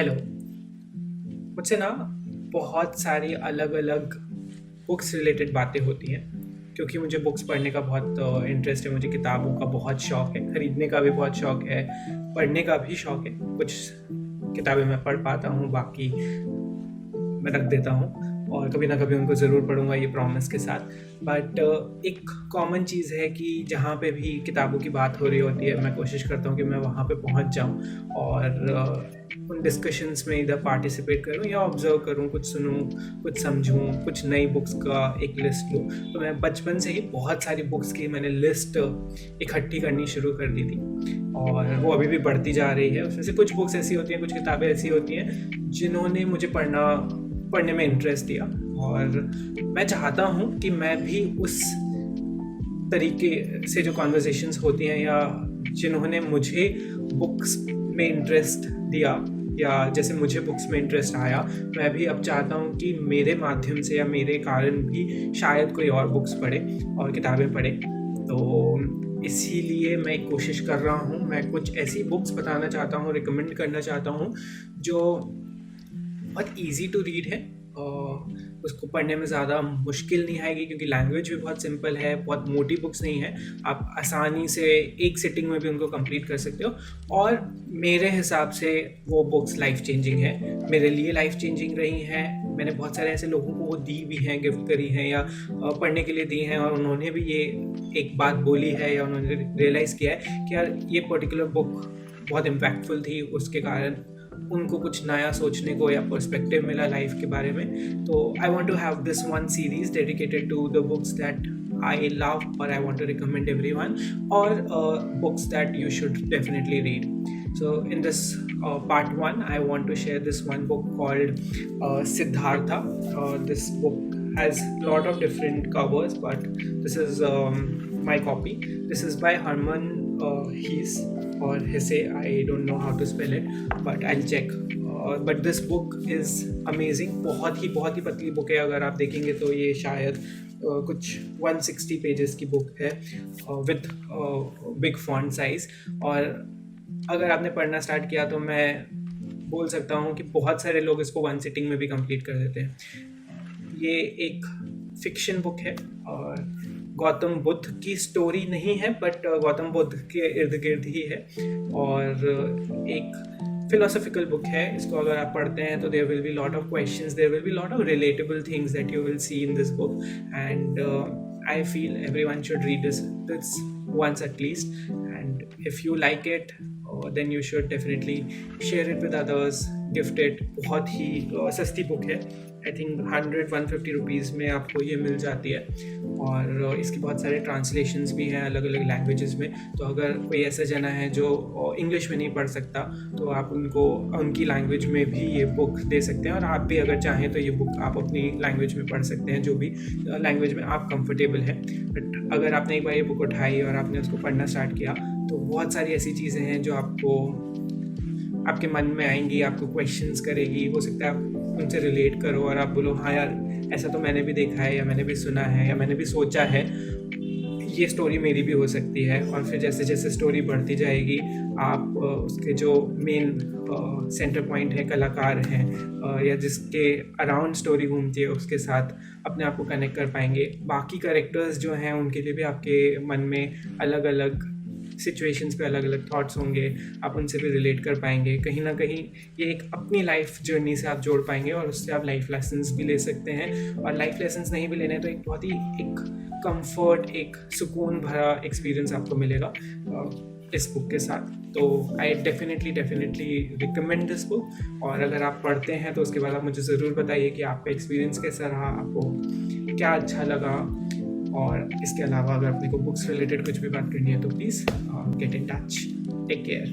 Hello. मुझसे ना बहुत सारी अलग अलग बुक्स रिलेटेड बातें होती हैं, क्योंकि मुझे बुक्स पढ़ने का बहुत इंटरेस्ट है। मुझे किताबों का बहुत शौक़ है, ख़रीदने का भी बहुत शौक़ है, पढ़ने का भी शौक़ है। कुछ किताबें मैं पढ़ पाता हूँ, बाकी मैं रख देता हूँ और कभी ना कभी उनको ज़रूर पढ़ूँगा, ये प्रॉमिस के साथ। बट एक कॉमन चीज़ है कि जहाँ पे भी किताबों की बात हो रही होती है, मैं कोशिश करता हूँ कि मैं वहाँ पे पहुँच जाऊँ और उन डिस्कशंस में इधर पार्टिसिपेट करूँ या ऑब्ज़र्व करूँ, कुछ सुनूँ, कुछ समझूँ, कुछ नई बुक्स का एक लिस्ट लूँ। तो मैं बचपन से ही बहुत सारी बुक्स की मैंने लिस्ट इकट्ठी करनी शुरू कर दी थी और वो अभी भी बढ़ती जा रही है। उसमें से कुछ बुक्स ऐसी होती हैं, कुछ किताबें ऐसी होती हैं जिन्होंने मुझे पढ़ने में इंटरेस्ट दिया और मैं चाहता हूँ कि मैं भी उस तरीके से जो कॉन्वर्सेशंस होती हैं या जिन्होंने मुझे बुक्स में इंटरेस्ट दिया या जैसे मुझे बुक्स में इंटरेस्ट आया, मैं भी अब चाहता हूँ कि मेरे माध्यम से या मेरे कारण भी शायद कोई और बुक्स पढ़े और किताबें पढ़े। तो इसीलिए मैं एक कोशिश कर रहा हूँ, मैं कुछ ऐसी बुक्स बताना चाहता हूँ, रिकमेंड करना चाहता हूँ जो बहुत ईज़ी टू रीड है। उसको पढ़ने में ज़्यादा मुश्किल नहीं आएगी क्योंकि लैंग्वेज भी बहुत सिंपल है, बहुत मोटी बुक्स नहीं है। आप आसानी से एक सिटिंग में भी उनको कंप्लीट कर सकते हो और मेरे हिसाब से वो बुक्स लाइफ चेंजिंग है। मेरे लिए लाइफ चेंजिंग रही हैं। मैंने बहुत सारे ऐसे लोगों को वो दी भी हैं, गिफ्ट करी हैं या पढ़ने के लिए दी हैं और उन्होंने भी ये एक बात बोली है या उन्होंने रियलाइज़ किया है कि यार ये पर्टिकुलर बुक बहुत इम्पैक्टफुल थी, उसके कारण उनको कुछ नया सोचने को या पर्सपेक्टिव मिला लाइफ के बारे में। तो I want to have this one series dedicated to the books that I love or I want to recommend everyone, or books that you should definitely read. So in this part 1, I want to share this one book called Siddhartha. This book has a lot of different covers, but this is my copy. This is by Herman Hesse or Hesse. I don't know how to spell it, but I'll check. But this book is amazing. बहुत ही पतली book है। अगर आप देखेंगे तो ये शायद कुछ 160 पेजेस की बुक है विथ बिग फॉन्ट साइज़। और अगर आपने पढ़ना स्टार्ट किया तो मैं बोल सकता हूँ कि बहुत सारे लोग इसको वन सिटिंग में भी कंप्लीट कर देते हैं। ये एक फिक्शन बुक है और गौतम बुद्ध की स्टोरी नहीं है, बट गौतम बुद्ध के इर्द गिर्द ही है और एक philosophical book है। इसको अगर आप पढ़ते हैं तो there will be lot of questions, there will be lot of relatable things that you will see in this book, and I feel everyone should read this once at least, and if you like it then you should definitely share it with others, gift it। बहुत ही सस्ती book है। I think 100-150 rupees में आपको ये मिल जाती है और इसकी बहुत सारे ट्रांसलेशंस भी हैं अलग अलग लैंग्वेजेस में। तो अगर कोई ऐसा जना है जो इंग्लिश में नहीं पढ़ सकता तो आप उनको उनकी लैंग्वेज में भी ये बुक दे सकते हैं और आप भी अगर चाहें तो ये बुक आप अपनी लैंग्वेज में पढ़ सकते हैं, जो भी लैंग्वेज में आप कंफर्टेबल हैं। बट अगर आपने एक बार ये बुक उठाई और आपने उसको पढ़ना स्टार्ट किया तो बहुत सारी ऐसी चीज़ें हैं जो आपके मन में आएंगी, आपको क्वेश्चंस करेगी। हो सकता है आप उनसे रिलेट करो और आप बोलो हाँ यार ऐसा तो मैंने भी देखा है या मैंने भी सुना है या मैंने भी सोचा है, ये स्टोरी मेरी भी हो सकती है। और फिर जैसे जैसे स्टोरी बढ़ती जाएगी आप उसके जो मेन सेंटर पॉइंट है, कलाकार हैं या जिसके अराउंड स्टोरी घूमती है, उसके साथ अपने आप को कनेक्ट कर पाएंगे। बाकी कैरेक्टर्स जो हैं उनके लिए भी आपके मन में अलग अलग सिचुएशंस पे अलग अलग थॉट्स होंगे, आप उनसे भी रिलेट कर पाएंगे। कहीं ना कहीं ये एक अपनी लाइफ जर्नी से आप जोड़ पाएंगे और उससे आप लाइफ लेसन्स भी ले सकते हैं। और लाइफ लेसन्स नहीं भी लेने तो एक बहुत ही एक कंफर्ट, एक सुकून भरा एक्सपीरियंस आपको मिलेगा इस बुक के साथ। तो I definitely recommend this book. और अगर आप पढ़ते हैं तो उसके बाद आप मुझे ज़रूर बताइए कि आपका एक्सपीरियंस कैसा रहा, आपको क्या अच्छा लगा। और इसके अलावा अगर अपने को बुक्स रिलेटेड कुछ भी बात करनी है तो please get in touch. Take care.